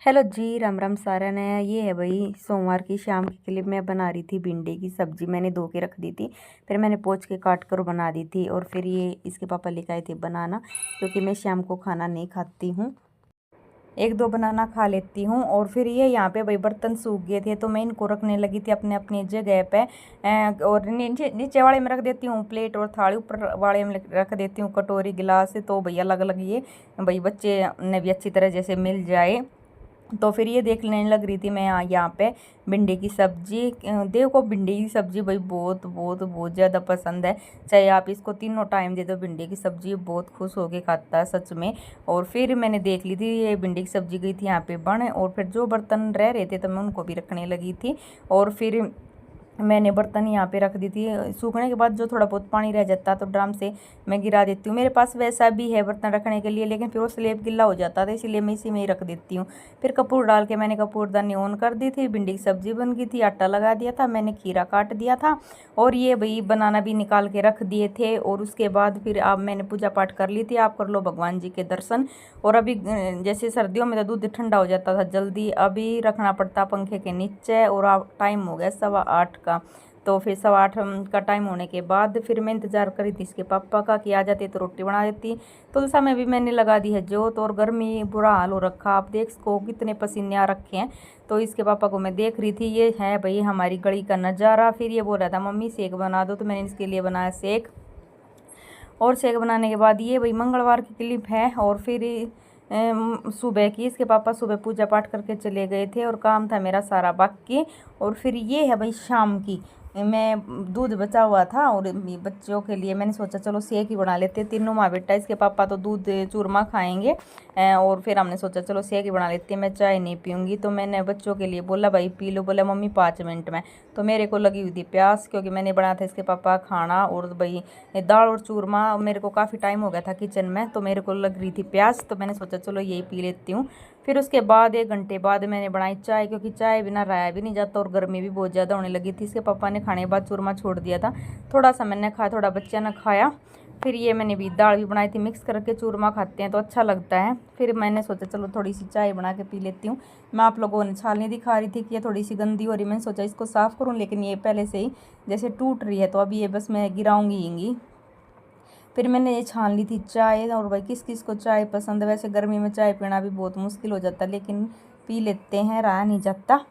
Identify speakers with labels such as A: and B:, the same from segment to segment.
A: Hello जी, राम राम सारा नया। ये है भाई सोमवार की शाम की क्लिप मैं बना रही थी। भिंडी की सब्जी मैंने धो के रख दी थी, फिर मैंने पोंछ के काट कर बना दी थी। और फिर ये इसके पापा लेके आए थे बनाना, क्योंकि मैं शाम को खाना नहीं खाती हूँ, एक दो बनाना खा लेती हूँ। और फिर ये यहाँ पे भाई बर्तन सूख गए थे तो मैं इनको रखने लगी थी अपने अपनी जगह पे। और नीचे नीचे वाले में रख देती हूँ प्लेट, और थाली ऊपर वाले में रख देती हूँ कटोरी गिलास। तो भाई अलग अलग ये भाई बच्चे ने भी अच्छी तरह जैसे मिल जाए। तो फिर ये देखने लग रही थी मैं यहाँ पे भिंडी की सब्जी। देव को भिंडी की सब्जी भाई बहुत बहुत बहुत ज़्यादा पसंद है। चाहे आप इसको तीनों टाइम दे दो, भिंडी की सब्जी बहुत खुश होके खाता है सच में। और फिर मैंने देख ली थी ये भिंडी की सब्जी गई थी यहाँ पे बन, और फिर जो बर्तन रह रहे थे तो मैं उनको भी रखने लगी थी। और फिर मैंने बर्तन यहाँ पे रख दी थी। सूखने के बाद जो थोड़ा बहुत पानी रह जाता तो ड्रम से मैं गिरा देती हूँ। मेरे पास वैसा भी है बर्तन रखने के लिए, लेकिन फिर वो स्लेब गिल्ला हो जाता था, इसीलिए मैं इसी में ही रख देती हूँ। फिर कपूर डाल के मैंने कपूरदानी ऑन कर दी थी। भिंडी की सब्जी बन गई थी, आटा लगा दिया था, मैंने खीरा काट दिया था, और ये भाई बनाना भी निकाल के रख दिए थे। और उसके बाद फिर अब मैंने पूजा पाठ कर ली थी। आप कर लो भगवान जी के दर्शन। और अभी जैसे सर्दियों में तो दूध ठंडा हो जाता था जल्दी, अभी रखना पड़ता पंखे के नीचे। और अब टाइम हो गया 8:15 का। तो फिर 8:15 का टाइम होने के बाद फिर मैं इंतज़ार करी थी इसके पापा का कि आ जाते तो रोटी बना देती। तुलसा में भी मैंने लगा दी है जोत, और गर्मी बुरा हाल हो रखा, आप देख सको कितने पसीने आ रखे हैं। तो इसके पापा को मैं देख रही थी। ये है भाई हमारी गली का नज़ारा। फिर ये बोल रहा था मम्मी सेक बना दो, तो मैंने इसके लिए बनाया सेक। और सेक बनाने के बाद ये भाई मंगलवार की क्लिप है। और फिर सुबह की इसके पापा सुबह पूजा पाठ करके चले गए थे, और काम था मेरा सारा बाकी। और फिर ये है भाई शाम की, मैं दूध बचा हुआ था और बच्चों के लिए मैंने सोचा चलो सेक ही बना लेते हैं। तीनों माँ बेटा, इसके पापा तो दूध चूरमा खाएंगे, और फिर हमने सोचा चलो सेक ही बना लेते हैं, मैं चाय नहीं पीऊँगी। तो मैंने बच्चों के लिए बोला भाई पी लो, बोला मम्मी 5 मिनट में। तो मेरे को लगी हुई थी प्यास, क्योंकि मैंने बनाया था इसके पापा खाना। और भाई दाल और चूरमा मेरे को काफ़ी टाइम हो गया था किचन में, तो मेरे को लग रही थी प्यास, तो मैंने सोचा चलो यही पी लेती हूँ। फिर उसके बाद 1 घंटे बाद मैंने बनाई चाय, क्योंकि चाय बिना राया भी नहीं जाता, और गर्मी भी बहुत ज़्यादा होने लगी थी। इसके पापा ने खाने के बाद चूरमा छोड़ दिया था, थोड़ा सा मैंने खाया, थोड़ा बच्चा ने खाया। फिर ये मैंने भी दाल भी बनाई थी, मिक्स करके चूरमा खाते हैं तो अच्छा लगता है। फिर मैंने सोचा चलो थोड़ी सी चाय बना के पी लेती हूँ। मैं आप लोगों ने छालनी दिखा रही थी कि ये थोड़ी सी गंदी हो रही, मैंने सोचा इसको साफ़ करूँ, लेकिन ये पहले से ही जैसे टूट रही है, तो अभी ये बस मैं गिराऊँगी ही। फिर मैंने ये छान ली थी चाय। और भाई किस किस को चाय पसंद है, वैसे गर्मी में चाय पीना भी बहुत मुश्किल हो जाता है, लेकिन पी लेते हैं, रहा नहीं जाता।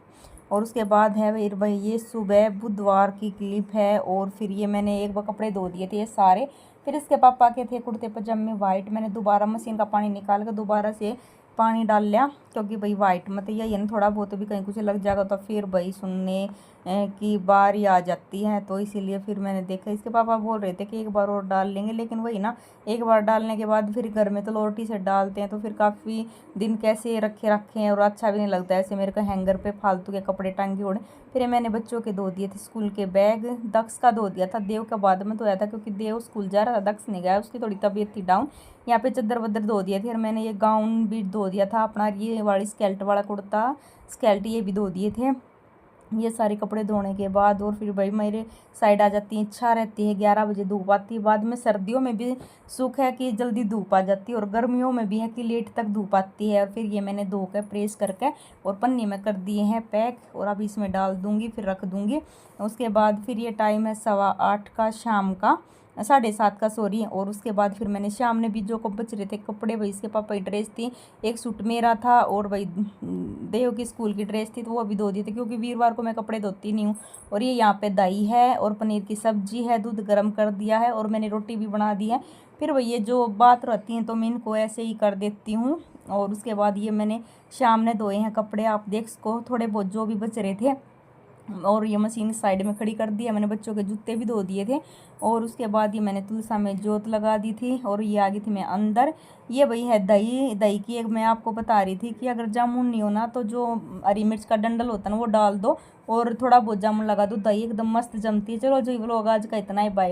A: और उसके बाद है फिर भाई ये सुबह बुधवार की क्लिप है। और फिर ये मैंने एक बार कपड़े धो दिए थे ये सारे। फिर इसके पापा के थे कुर्ते पजामे वाइट, मैंने दोबारा मशीन का पानी निकाल कर दोबारा से पानी डाल लिया, क्योंकि भाई वाइट मत यही है, थोड़ा बहुत भी कहीं कुछ लग जाएगा तो फिर भाई सुनने की बारी आ जाती है। तो इसीलिए फिर मैंने देखा, इसके पापा बोल रहे थे कि एक बार और डाल लेंगे, लेकिन वही ना, एक बार डालने के बाद फिर घर में तो लोटी से डालते हैं, तो फिर काफ़ी दिन कैसे रखे हैं, और अच्छा भी नहीं लगता ऐसे मेरे को हैंगर पे फालतू के कपड़े टांगे उड़े। फिर मैंने बच्चों के धो दिए थे स्कूल के बैग, दक्ष का धो दिया था, देव का बाद में धोया था, क्योंकि देव स्कूल जा रहा था, दक्ष नहीं गया, उसकी थोड़ी तबीयत थी डाउन। यहाँ पे चद्दर वद्दर धो दिए थे, और मैंने ये गाउन भी धो दिया था अपना, ये वाली स्केल्ट वाला कुर्ता स्केल्ट ये भी धो दिए थे। ये सारे कपड़े धोने के बाद और फिर भाई मेरे साइड आ जाती है, इच्छा रहती है 11 बजे धूप आती है। बाद में सर्दियों में भी सुख है कि जल्दी धूप आ जाती है, और गर्मियों में भी है कि लेट तक धूप आती है। और फिर ये मैंने धो कर प्रेस करके और पन्नी में कर दिए हैं पैक, और अब इसमें डाल दूँगी, फिर रख दूँगी। उसके बाद फिर ये टाइम है 8:15 का शाम का, 7:30 का सॉरी। और उसके बाद फिर मैंने शाम ने भी जो को बच रहे थे कपड़े, भाई इसके पापा की ड्रेस थी, एक सूट मेरा था, और भाई देव की स्कूल की ड्रेस थी, तो वो अभी धो दिए थे, क्योंकि वीरवार को मैं कपड़े धोती नहीं हूँ। और ये यहाँ पे दही है और पनीर की सब्जी है, दूध गर्म कर दिया है, और मैंने रोटी भी बना दी है। फिर भाई ये जो बात रहती हैं तो मैं इनको ऐसे ही कर देती हूँ। और उसके बाद ये मैंने शाम ने धोए हैं कपड़े, आप देख सको थोड़े बहुत जो भी बच रहे थे। और ये मशीन साइड में खड़ी कर दी है, मैंने बच्चों के जूते भी धो दिए थे। और उसके बाद ये मैंने तुलसा में जोत लगा दी थी, और ये आ गई थी मैं अंदर। ये वही है दही, दही की एक मैं आपको बता रही थी कि अगर जामुन नहीं होना तो जो हरी मिर्च का डंडल होता है ना वो डाल दो, और थोड़ा बहुत जामुन लगा दो, दही एकदम मस्त जमती है। चलो जी व्लॉग आज का इतना ही, बाय।